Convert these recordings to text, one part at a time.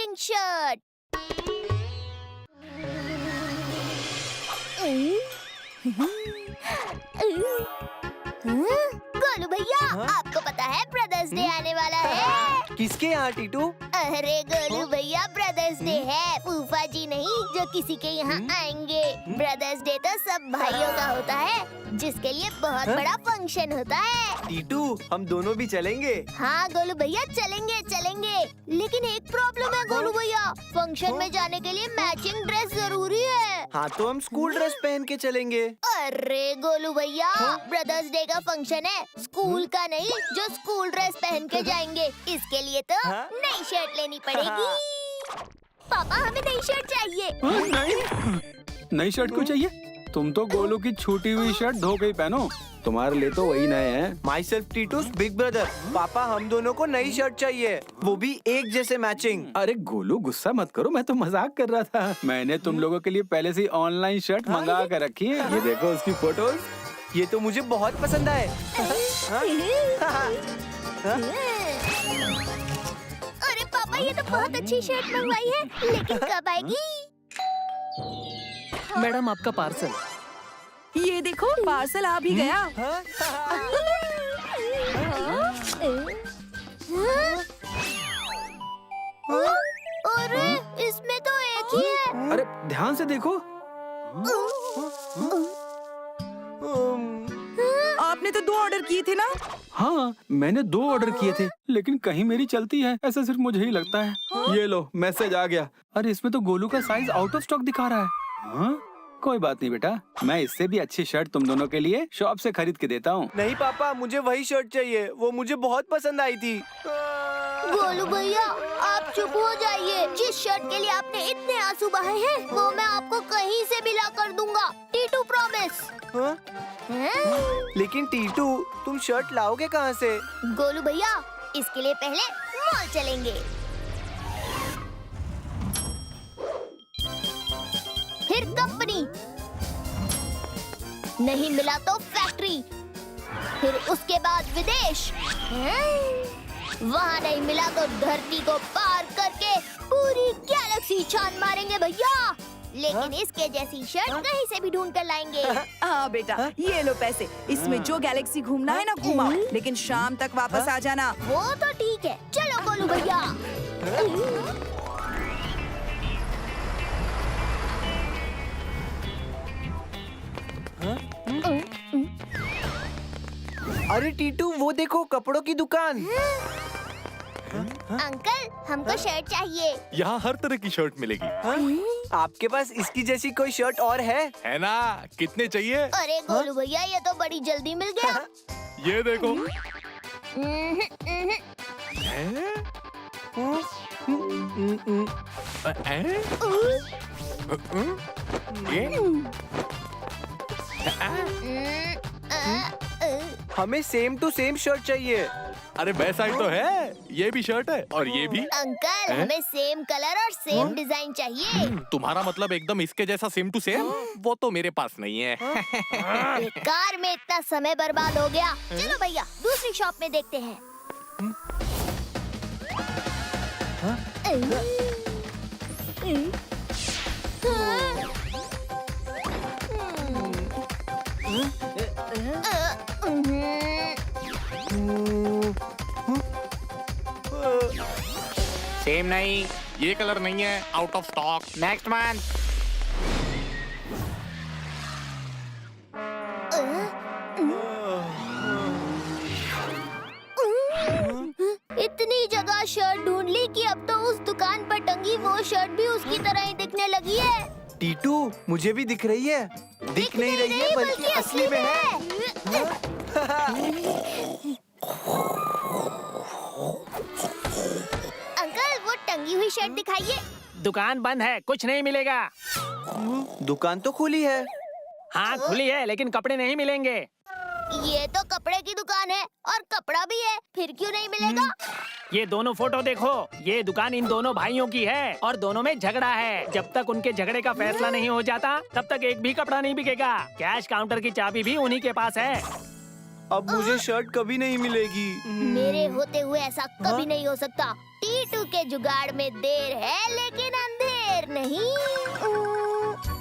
Matching shirt. Golu भैया, आपको पता है ब्रदर्स डे आने वाला है। किसके यहाँ टीटू? अरे गोलू भैया, ब्रदर्स डे है, फूफा जी नहीं जो किसी के यहाँ आएंगे। ब्रदर्स डे तो सब भाइयों का होता है, जिसके लिए बहुत बड़ा फंक्शन होता है। टीटू, हम दोनों भी चलेंगे। हाँ गोलू भैया, चलेंगे चलेंगे, लेकिन एक प्रॉब्लम है गोलू भैया, फंक्शन में जाने के लिए मैचिंग ड्रेस जरूरी है। हाँ तो हम स्कूल ड्रेस पहन के चलेंगे। अरे गोलू भैया, ब्रदर्स डे का फंक्शन है, स्कूल का नहीं, जो स्कूल ड्रेस पहन के जाएंगे। इसके लिए तो नई शर्ट लेनी पड़ेगी। पापा, हमें नई शर्ट चाहिए। नई शर्ट क्यों चाहिए? तुम तो गोलू की छूटी हुई शर्ट धो के ही पहनो, तुम्हारे लिए तो वही नए हैं। माई सेल्फ टीटूस बिग ब्रदर। पापा, हम दोनों को नई शर्ट चाहिए, वो भी एक जैसे मैचिंग। अरे गोलू, गुस्सा मत करो, मैं तो मजाक कर रहा था। मैंने तुम लोगों के लिए पहले से ऑनलाइन शर्ट मंगा कर रखी है, ये देखो उसकी फोटोज। ये तो मुझे बहुत पसंद आए। अरे पापा, ये तो बहुत अच्छी शर्ट मंगवाई है, लेकिन कब आएगी? मैडम, आपका पार्सल। ये देखो, पार्सल आ भी गया। अरे इसमें तो एक ही है। अरे ध्यान से देखो। आपने तो 2 ऑर्डर किए थे ना? हाँ, मैंने 2 ऑर्डर किए थे, लेकिन कहीं मेरी चलती है, ऐसा सिर्फ मुझे ही लगता है। ये लो, मैसेज आ गया। अरे इसमें तो गोलू का साइज आउट ऑफ स्टॉक दिखा रहा है। हाँ, कोई बात नहीं बेटा, मैं इससे भी अच्छी शर्ट तुम दोनों के लिए शॉप से खरीद के देता हूँ। नहीं पापा, मुझे वही शर्ट चाहिए, वो मुझे बहुत पसंद आई थी। गोलू भैया, आप चुप हो जाइए। जिस शर्ट के लिए आपने इतने आंसू बहाए हैं, वो मैं आपको कहीं से भी ला कर दूंगा। टीटू प्रॉमिस। लेकिन टीटू, तुम शर्ट लाओगे कहाँ से? गोलू भैया, इसके लिए पहले मॉल चलेंगे, फिर कंपनी, नहीं मिला तो फैक्ट्री, फिर उसके बाद विदेश, वहाँ नहीं मिला तो धरती को पार करके पूरी गैलेक्सी छान मारेंगे भैया। लेकिन इसके जैसी शर्ट कहीं से भी ढूंढ कर लाएंगे। हाँ बेटा, ये लो पैसे, इसमें जो गैलेक्सी घूमना है ना घुमाओ, लेकिन शाम तक वापस आ जाना। वो तो ठीक है, चलो गोलू भैया। अरे टीटू, वो देखो, कपड़ों की दुकान। अंकल, हमको शर्ट चाहिए। यहाँ हर तरह की शर्ट मिलेगी। आपके पास इसकी जैसी कोई शर्ट और है ना? कितने चाहिए? अरे गोलू भैया, ये तो बड़ी जल्दी मिल गया। ये देखो। हमें सेम टू सेम शर्ट चाहिए। अरे वैसा ही तो है, ये भी शर्ट है और ये भी। अंकल, हमें सेम कलर और सेम डिजाइन चाहिए। तुम्हारा मतलब एकदम इसके जैसा सेम टू सेम? वो तो मेरे पास नहीं है। कार में इतना समय बर्बाद हो गया। चलो भैया, दूसरी शॉप में देखते हैं। सेम नहीं, ये कलर नहीं है, out of stock. Next month. इतनी जगह शर्ट ढूंढ ली कि अब तो उस दुकान पर टंगी वो शर्ट भी उसकी तरह ही दिखने लगी है। टीटू, मुझे भी दिख रही है। दिख नहीं रही है, बल्कि असली में है। अंकल, वो टंगी हुई शर्ट दिखाइए। दुकान बंद है, कुछ नहीं मिलेगा। दुकान तो खुली है। हाँ खुली है, लेकिन कपड़े नहीं मिलेंगे। ये तो कपड़े की दुकान है और कपड़ा भी है, फिर क्यों नहीं मिलेगा? ये दोनों फोटो देखो, ये दुकान इन दोनों भाइयों की है और दोनों में झगड़ा है। जब तक उनके झगड़े का फैसला नहीं हो जाता, तब तक एक भी कपड़ा नहीं बिकेगा। कैश काउंटर की चाबी भी उन्हीं के पास है। अब मुझे शर्ट कभी नहीं मिलेगी। मेरे होते हुए ऐसा कभी नहीं हो सकता। टीटू के जुगाड़ में देर है लेकिन अंधेर नहीं।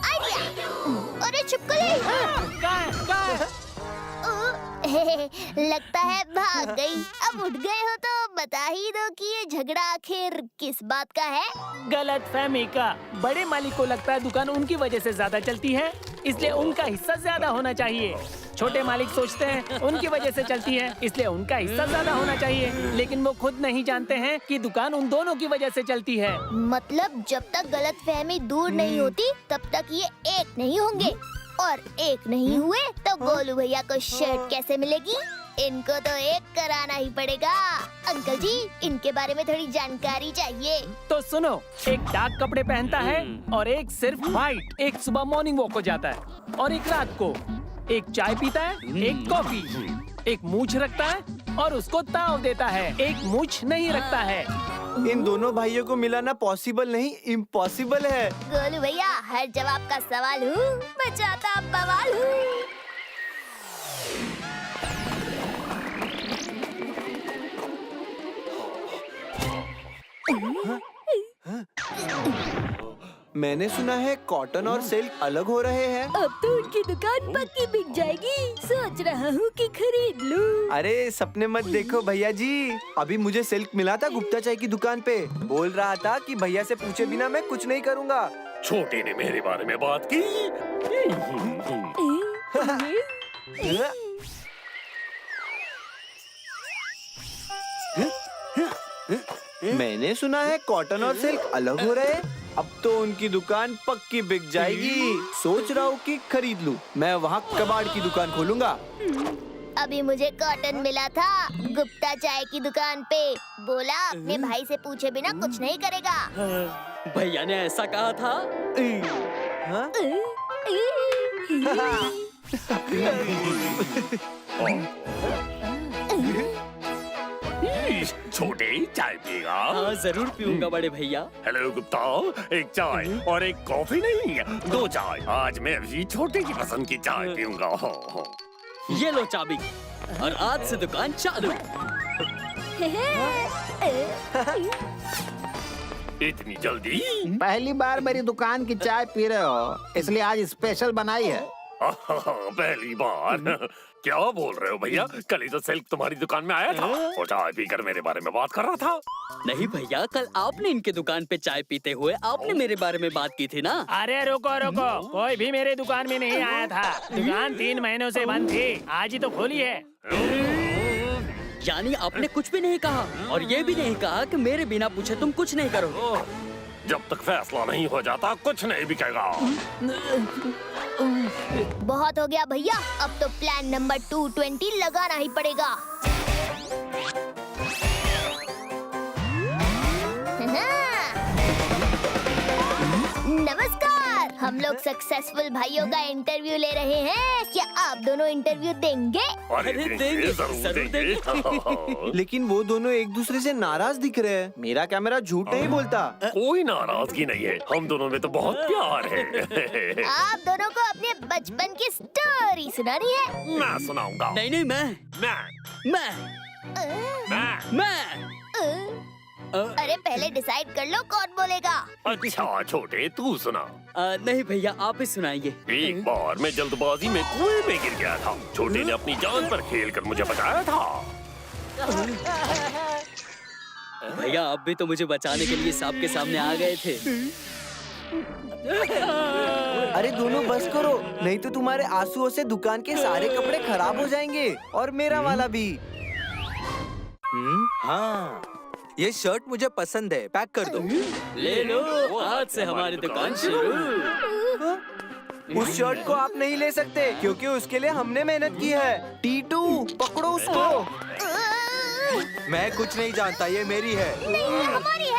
आइडिया। अरे छिपकली। लगता है भाग गई। अब उठ गए हो तो बता ही दो कि ये झगड़ा आखिर किस बात का है। गलत फहमी का। बड़े मालिक को लगता है दुकान उनकी वजह से ज्यादा चलती है, इसलिए उनका हिस्सा ज्यादा होना चाहिए। छोटे मालिक सोचते हैं उनकी वजह से चलती है, इसलिए उनका हिस्सा ज्यादा होना चाहिए, लेकिन वो खुद नहीं जानते हैं कि दुकान उन दोनों की वजह से चलती है। मतलब जब तक गलतफहमी दूर नहीं होती तब तक ये एक नहीं होंगे, और एक नहीं हुए तो गोलू भैया को शर्ट कैसे मिलेगी? इनको तो एक कराना ही पड़ेगा। अंकल जी, इनके बारे में थोड़ी जानकारी चाहिए। तो सुनो, एक डार्क कपड़े पहनता है और एक सिर्फ व्हाइट। एक सुबह मॉर्निंग वॉक को जाता है और एक रात को। एक चाय पीता है, एक कॉफी। एक मूछ रखता है और उसको ताव देता है। एक मूछ नहीं रखता है। इन दोनों भाइयों को मिलाना पॉसिबल नहीं, इम्पॉसिबल है। गोलू भैया, हर जवाब का सवाल हूँ, बचाता बवाल हूँ। मैंने सुना है कॉटन और सिल्क अलग हो रहे हैं। अब तो उनकी दुकान पक्की बिक जाएगी। सोच रहा हूँ कि खरीद लूँ। अरे सपने मत देखो भैया जी, अभी मुझे सिल्क मिला था गुप्ता चाय की दुकान पे। बोल रहा था कि भैया से पूछे बिना मैं कुछ नहीं करूँगा। छोटे ने मेरे बारे में बात की। मैंने सुना है कॉटन और सिल्क अलग हो रहे हैं। अब तो उनकी दुकान पक्की बिक जाएगी। सोच रहा हूँ कि खरीद लूँ। मैं वहाँ कबाड़ की दुकान खोलूँगा। अभी मुझे कॉटन मिला था गुप्ता चाय की दुकान पे। बोला अपने भाई से पूछे बिना कुछ नहीं करेगा। भैया ने ऐसा कहा था। हाँ? छोटे चाय पिएगा? हाँ जरूर पीऊंगा बड़े भैया। हेलो गुप्ता, एक चाय और एक कॉफी नहीं, 2 चाय। आज मैं भी छोटे की पसंद की चाय पीऊंगा। ये लो चाबी और आज से दुकान चालू। इतनी जल्दी? पहली बार मेरी दुकान की चाय पी रहे हो, इसलिए आज स्पेशल बनाई है। पहली बार? क्या बोल रहे हो भैया? कल ही तो सिल्क तुम्हारी दुकान में आया था और चाय पीकर मेरे बारे में बात कर रहा था। नहीं भैया, कल आपने इनके दुकान पे चाय पीते हुए आपने मेरे बारे में बात की थी ना। अरे रुको रुको, कोई भी मेरे दुकान में नहीं आया था। दुकान 3 महीनों से बंद थी, आज ही तो खोली है। यानी आपने कुछ भी नहीं कहा और ये भी नहीं कहा कि मेरे बिना पूछे तुम कुछ नहीं करोगे। जब तक फैसला नहीं हो जाता कुछ नहीं बिकेगा। बहुत हो गया भैया, अब तो प्लान नंबर 220 लगाना ही पड़ेगा। नमस्कार, हम लोग सक्सेसफुल भाइयों का इंटरव्यू ले रहे हैं। क्या आप दोनों इंटरव्यू देंगे? अरे देंगे, जरूर देंगे। लेकिन वो दोनों एक दूसरे से नाराज दिख रहे हैं। मेरा कैमरा झूठ नहीं बोलता। कोई नाराजगी नहीं है, हम दोनों में तो बहुत प्यार है। आप दोनों को अपने बचपन की स्टोरी सुनानी है। मैं सुनाऊंगा। नहीं मैं मैं मैं मैं अरे पहले डिसाइड कर लो कौन बोलेगा। अच्छा छोटे, तू सुना। नहीं भैया, आप ही सुनाइए। एक बार मैं जल्दबाजी में कुएं में गिर गया था। छोटे ने अपनी जान पर खेलकर मुझे बचाया था। भैया आप भी तो मुझे बचाने के लिए सांप के सामने आ गए थे। अरे दोनों बस करो, नहीं तो तुम्हारे आंसुओं से दुकान के सारे कपड़े खराब हो जाएंगे और मेरा वाला भी। हाँ, ये शर्ट मुझे पसंद है, पैक कर दो। ले लो, आज से हमारी दुकान शुरू। उस शर्ट को आप नहीं ले सकते क्योंकि उसके लिए हमने मेहनत की है। टीटू पकड़ो उसको। मैं कुछ नहीं जानता, ये मेरी है। नहीं, हमारी है।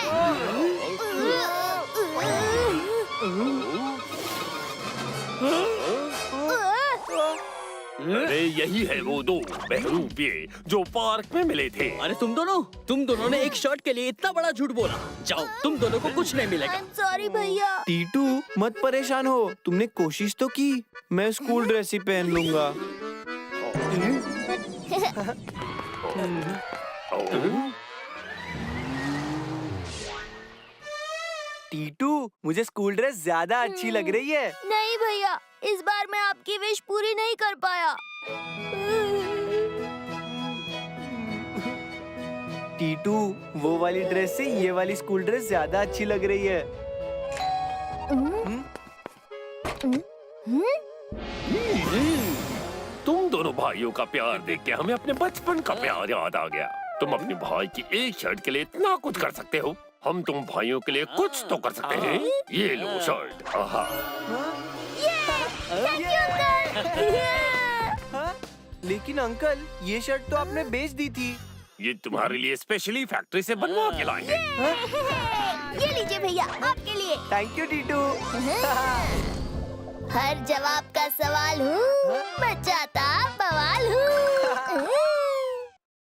अरे यही है वो 2 बहरूपिये जो पार्क में मिले थे। अरे तुम दोनों ने एक शर्ट के लिए इतना बड़ा झूठ बोला। जाओ, तुम दोनों को कुछ नहीं मिलेगा। सॉरी भैया। टीटू मत परेशान हो, तुमने कोशिश तो की। मैं स्कूल ड्रेस ही पहन लूंगा। टीटू, मुझे स्कूल ड्रेस ज्यादा अच्छी लग रही है। नहीं भैया, इस बार मैं आपकी विश पूरी नहीं कर पाया। टीटू, वो वाली ड्रेस से ये वाली स्कूल ड्रेस ज्यादा अच्छी लग रही है। तुम दोनों भाइयों का प्यार देख के हमें अपने बचपन का प्यार याद आ गया। तुम अपने भाई की एक शर्ट के लिए इतना कुछ कर सकते हो, हम तुम भाइयों के लिए कुछ तो कर सकते हैं। ये लो शर्ट। आहा। लेकिन अंकल, ये शर्ट तो आपने बेच दी थी। ये तुम्हारे लिए स्पेशली फैक्ट्री से बनवा के लाए हैं। ये लीजिए भैया, आपके लिए। Thank you Titu. हर जवाब का सवाल हूँ, मचाता बवाल हूँ।